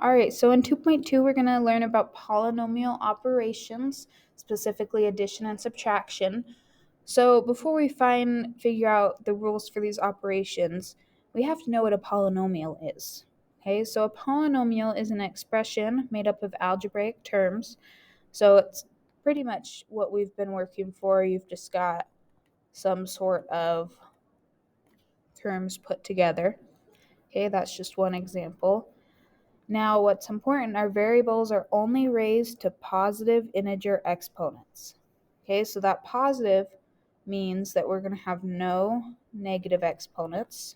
All right, so in 2.2, we're going to learn about polynomial operations, specifically addition and subtraction. So before we figure out the rules for these operations, we have to know what a polynomial is. Okay, so a polynomial is an expression made up of algebraic terms. So it's pretty much what we've been working for. You've just got some sort of terms put together. Okay, that's just one example. Now, what's important, our variables are only raised to positive integer exponents. Okay, so that positive means that we're going to have no negative exponents.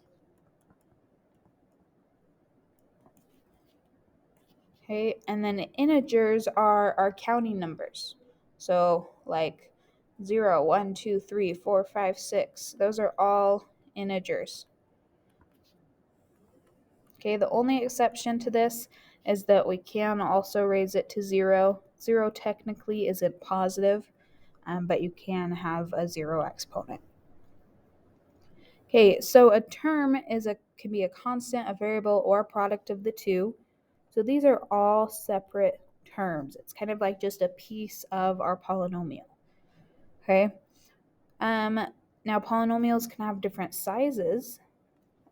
Okay, and then integers are our counting numbers. So like 0, 1, 2, 3, 4, 5, 6. Those are all integers. Okay, the only exception to this is that we can also raise it to 0. 0 technically isn't positive, but you can have a 0 exponent. Okay, so a term can be a constant, a variable, or a product of the two. So these are all separate terms. It's kind of like just a piece of our polynomial. Okay. Now polynomials can have different sizes,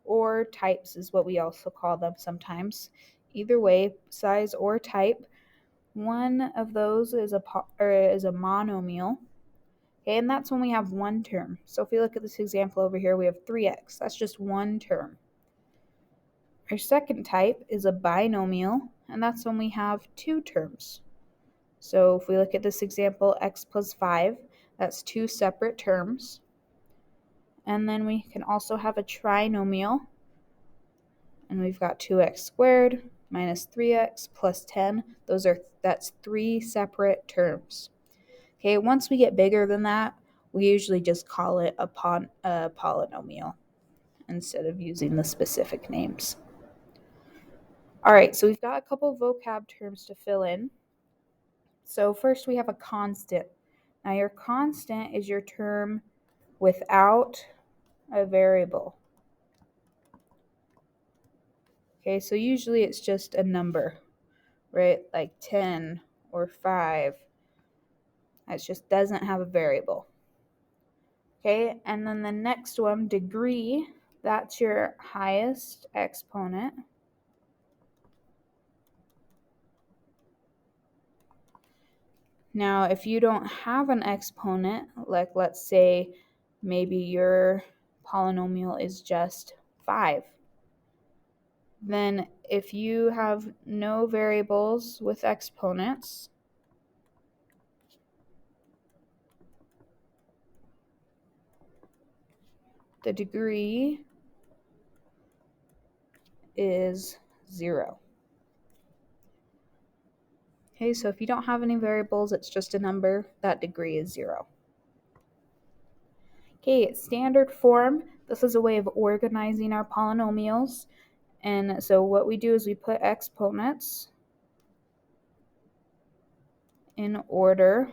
or types is what we also call them sometimes. Either way, size or type. One of those is a monomial. Okay, and that's when we have one term. So if we look at this example over here, we have 3x. That's just one term. Our second type is a binomial, and that's when we have two terms. So if we look at this example, x plus 5, that's two separate terms. And then we can also have a trinomial, and we've got 2x squared minus 3x plus 10. That's three separate terms. Okay, once we get bigger than that, we usually just call it a polynomial instead of using the specific names. All right, so we've got a couple of vocab terms to fill in. So first we have a constant. Now your constant is your term without a variable. Okay, so usually it's just a number, right? Like 10 or 5. It just doesn't have a variable. Okay, and then the next one, degree, that's your highest exponent. Now, if you don't have an exponent, like let's say maybe your polynomial is just 5, then if you have no variables with exponents, the degree is 0. Okay, so if you don't have any variables, it's just a number, that degree is 0. Okay, standard form. This is a way of organizing our polynomials. And so what we do is we put exponents in order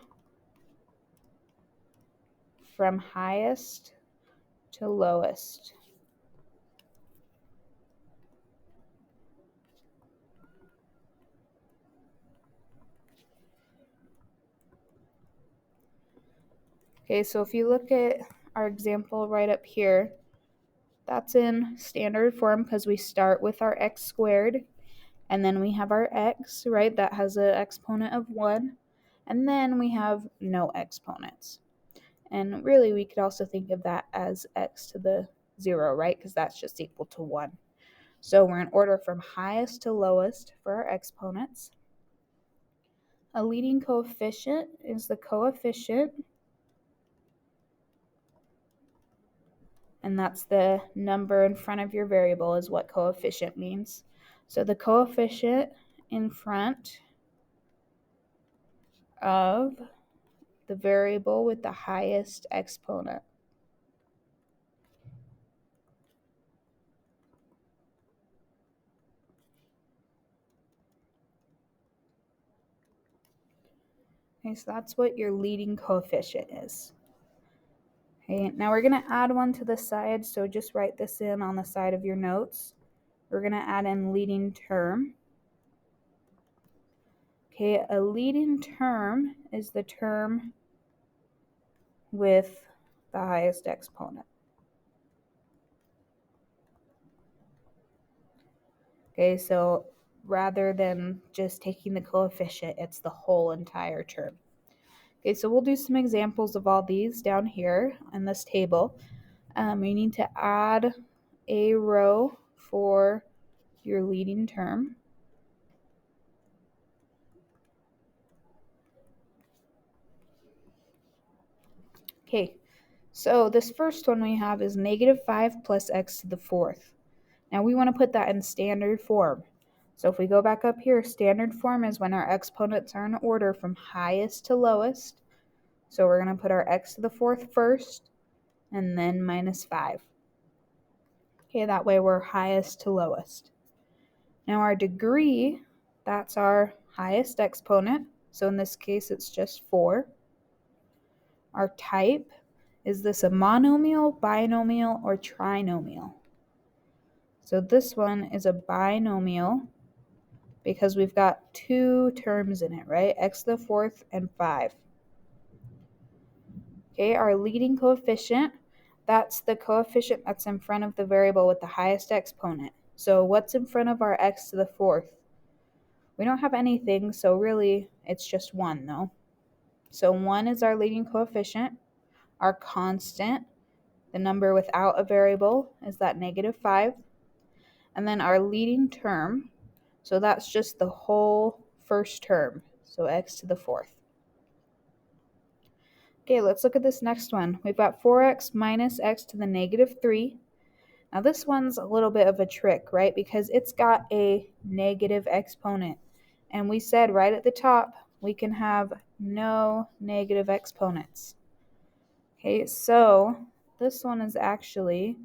from highest to lowest. Okay, so if you look at our example right up here, that's in standard form because we start with our x squared, and then we have our x, right? That has an exponent of 1, and then we have no exponents. And really, we could also think of that as x to the 0, right? Because that's just equal to 1. So we're in order from highest to lowest for our exponents. A leading coefficient is the coefficient, and that's the number in front of your variable is what coefficient means. So the coefficient in front of the variable with the highest exponent. Okay, so that's what your leading coefficient is. Okay, now we're going to add one to the side, so just write this in on the side of your notes. We're going to add in leading term. Okay, a leading term is the term with the highest exponent. Okay, so rather than just taking the coefficient, it's the whole entire term. Okay, so we'll do some examples of all these down here in this table. You need to add a row for your leading term. Okay, so this first one we have is -5 plus x to the fourth. Now we want to put that in standard form. So if we go back up here, standard form is when our exponents are in order from highest to lowest. So we're going to put our x to the fourth first, and then -5. Okay, that way we're highest to lowest. Now our degree, that's our highest exponent. So in this case, it's just 4. Our type, is this a monomial, binomial, or trinomial? So this one is a binomial because we've got 2 terms in it, right? X to the fourth and 5. Okay, our leading coefficient, that's the coefficient that's in front of the variable with the highest exponent. So what's in front of our x to the fourth? We don't have anything, so really it's just 1 though. So 1 is our leading coefficient. Our constant, the number without a variable, is that -5. And then our leading term, so that's just the whole first term, so x to the fourth. Okay, let's look at this next one. We've got 4x minus x to the -3. Now this one's a little bit of a trick, right? Because it's got a negative exponent. And we said right at the top, we can have no negative exponents. Okay, so this one is actually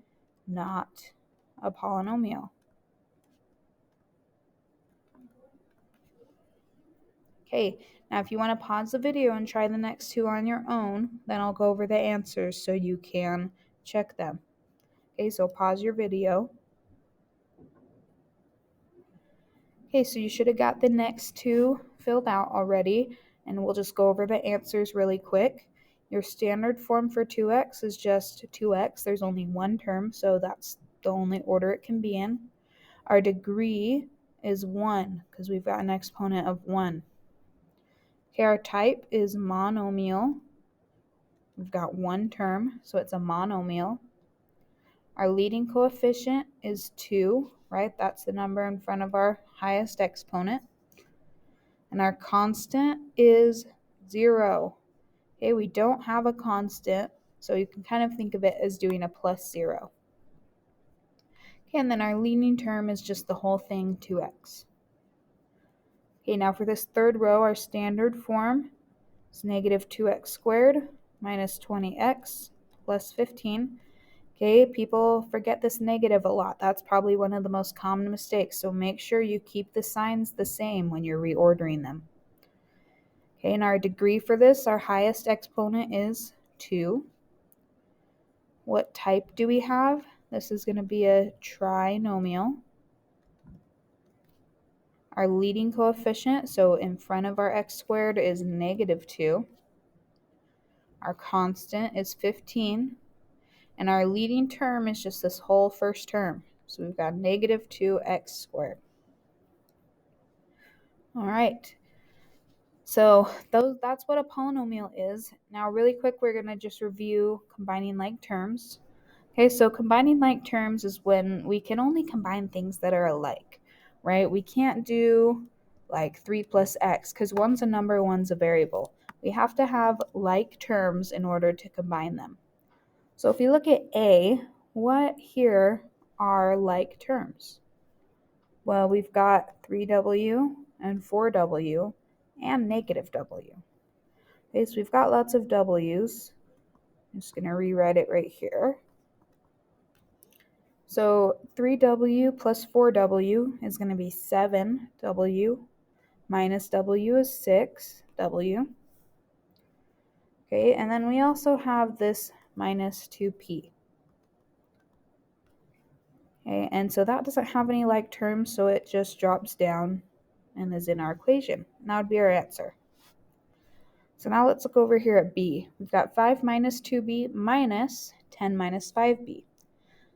not a polynomial. Okay, now if you want to pause the video and try the next two on your own, then I'll go over the answers so you can check them. Okay, so pause your video. Okay, so you should have got the next two filled out already, and we'll just go over the answers really quick. Your standard form for 2x is just 2x. There's only one term, so that's the only order it can be in. Our degree is 1 because we've got an exponent of 1. Okay, our type is monomial. We've got one term, so it's a monomial. Our leading coefficient is 2, right? That's the number in front of our highest exponent. And our constant is 0. Okay, we don't have a constant, so you can kind of think of it as doing a plus 0. Okay, and then our leading term is just the whole thing, 2x. Okay, now for this third row, our standard form is -2x squared minus 20x plus 15. Okay, people forget this negative a lot. That's probably one of the most common mistakes, so make sure you keep the signs the same when you're reordering them. Okay, and our degree for this, our highest exponent is 2. What type do we have? This is going to be a trinomial. Our leading coefficient, so in front of our x squared, is -2. Our constant is 15. And our leading term is just this whole first term. So we've got -2x squared. All right. So that's what a polynomial is. Now really quick, we're going to just review combining like terms. Okay, so combining like terms is when we can only combine things that are alike, right? We can't do like 3 plus x because one's a number, one's a variable. We have to have like terms in order to combine them. So if you look at A, what here are like terms? Well, we've got 3w and 4w and -w. Okay, so we've got lots of w's. I'm just going to rewrite it right here. So 3w plus 4w is going to be 7w, minus w is 6w. Okay, and then we also have this minus 2p. Okay, and so that doesn't have any like terms, so it just drops down. and is in our equation. And that would be our answer. So now let's look over here at b. We've got 5 minus 2b minus 10 minus 5b.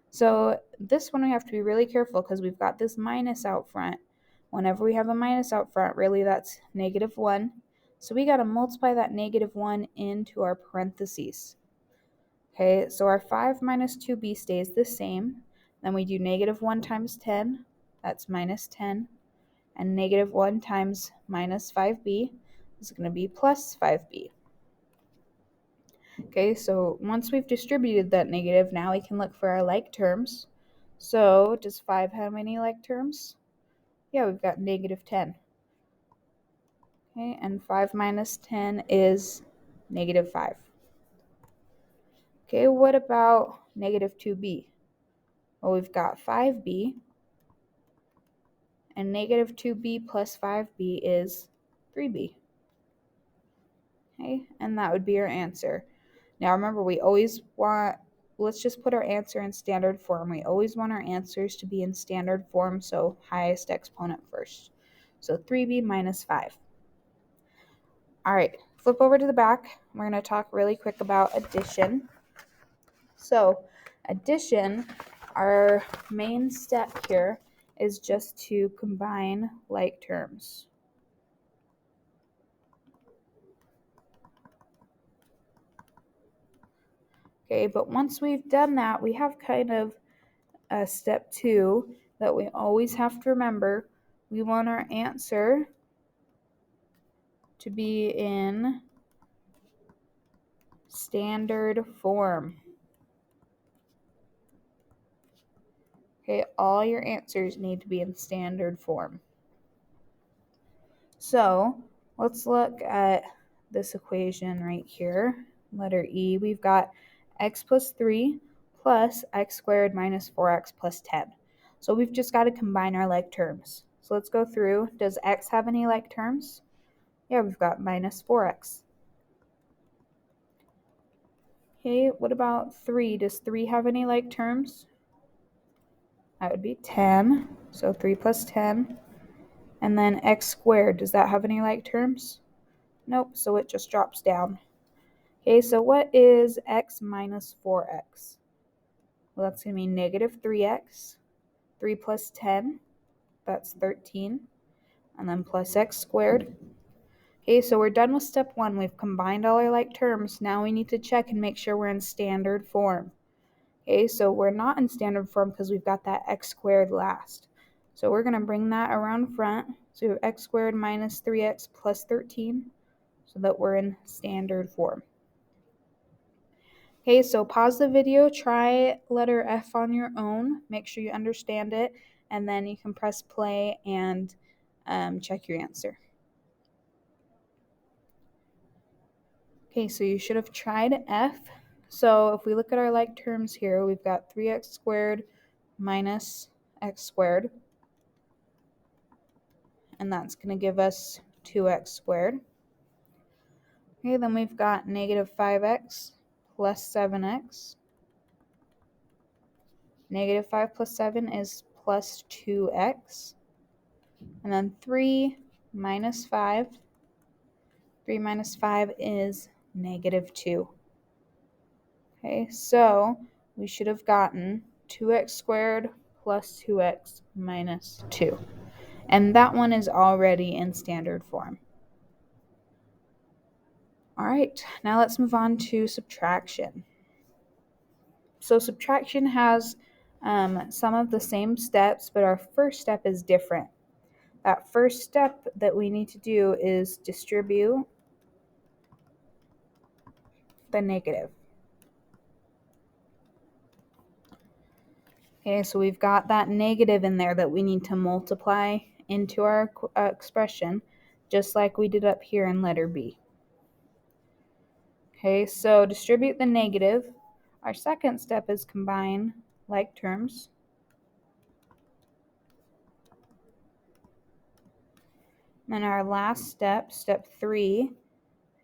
So this one we have to be really careful because we've got this minus out front. Whenever we have a minus out front, really that's -1. So we got to multiply that -1 into our parentheses. Okay, so our 5 minus 2b stays the same. Then we do -1 times 10, that's minus 10. And -1 times minus 5b is going to be plus 5b. Okay, so once we've distributed that negative, now we can look for our like terms. So does 5 have any like terms? Yeah, we've got -10. Okay, and 5 minus 10 is -5. Okay, what about -2b? Well, we've got 5b, and -2b plus 5b is 3b. Okay, and that would be our answer. Now remember, let's just put our answer in standard form. We always want our answers to be in standard form, so highest exponent first. So 3b minus 5. All right, flip over to the back. We're going to talk really quick about addition. So addition, our main step here is just to combine like terms. Okay, but once we've done that, we have kind of step 2 that we always have to remember. We want our answer to be in standard form. Okay, all your answers need to be in standard form. So let's look at this equation right here. Letter E, we've got x plus 3 plus x squared minus 4x plus 10. So we've just got to combine our like terms. So let's go through. Does x have any like terms? Yeah, we've got minus 4x. Okay, what about 3? Does 3 have any like terms? That would be 10. So 3 plus 10. And then x squared, does that have any like terms? Nope, so it just drops down. Okay, so what is x minus 4x? Well, that's going to be -3x. 3 plus 10, that's 13. And then plus x squared. Okay, so we're done with step 1. We've combined all our like terms. Now we need to check and make sure we're in standard form. Okay, so we're not in standard form because we've got that x squared last. So we're going to bring that around front. So we have x squared minus 3x plus 13 so that we're in standard form. Okay, so pause the video, try letter F on your own, make sure you understand it, and then you can press play and check your answer. Okay, so you should have tried F. So if we look at our like terms here, we've got 3x squared minus x squared, and that's going to give us 2x squared. Okay, then we've got -5x plus 7x. -5 plus 7 is plus 2x. And then 3 minus 5. 3 minus 5 is -2. Okay, so we should have gotten 2x squared plus 2x minus 2. And that one is already in standard form. All right, now let's move on to subtraction. So subtraction has some of the same steps, but our first step is different. That first step that we need to do is distribute the negative. Okay, so we've got that negative in there that we need to multiply into our expression, just like we did up here in letter B. Okay, so distribute the negative. Our second step is combine like terms. And our last step, step 3,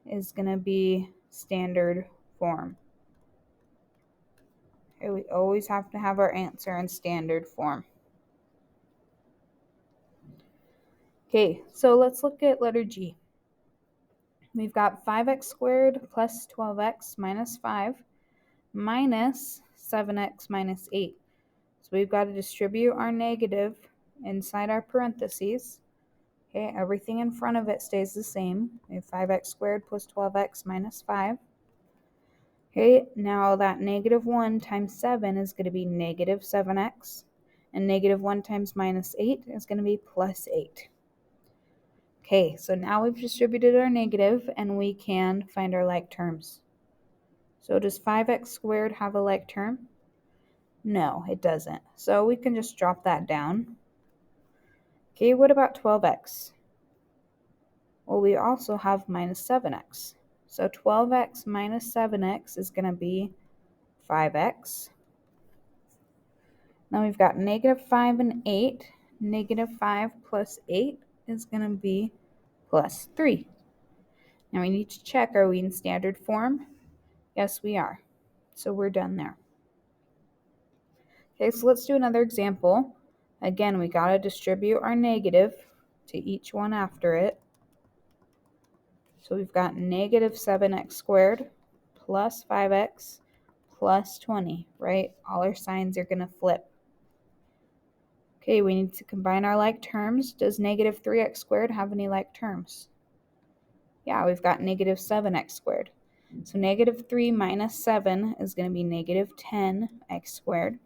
is going to be standard form. Okay, we always have to have our answer in standard form. Okay, so let's look at letter G. We've got 5x squared plus 12x minus 5 minus 7x minus 8. So we've got to distribute our negative inside our parentheses. Okay, everything in front of it stays the same. We have 5x squared plus 12x minus 5. Okay, now that negative 1 times 7 is going to be negative 7x. And negative 1 times minus 8 is going to be plus 8. Okay, so now we've distributed our negative and we can find our like terms. So does 5x squared have a like term? No, it doesn't. So we can just drop that down. Okay, what about 12x? Well, we also have minus 7x. So 12x minus 7x is going to be 5x. Now we've got negative 5 and 8. Negative 5 plus 8 is going to be plus 3. Now we need to check, are we in standard form? Yes, we are. So we're done there. Okay, so let's do another example. Again, we got to distribute our negative to each one after it. So we've got negative 7x squared plus 5x plus 20, right? All our signs are going to flip. Okay, we need to combine our like terms. Does negative 3x squared have any like terms? Yeah, we've got negative 7x squared. So negative 3 minus 7 is going to be negative 10x squared.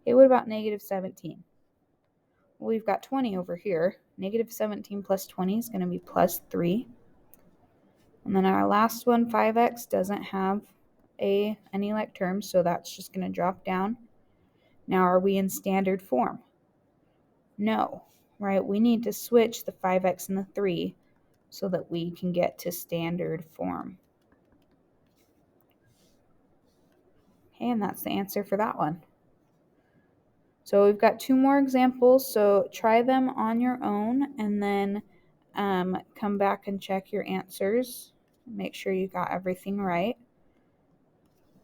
Okay, what about negative 17? Well, we've got 20 over here. Negative 17 plus 20 is going to be plus 3. And then our last one, 5x, doesn't have any like terms, so that's just going to drop down. Now, are we in standard form? No, right? We need to switch the 5x and the 3 so that we can get to standard form. Okay, and that's the answer for that one. So we've got 2 more examples, so try them on your own and then come back and check your answers. Make sure you got everything right.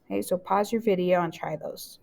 Okay, so pause your video and try those.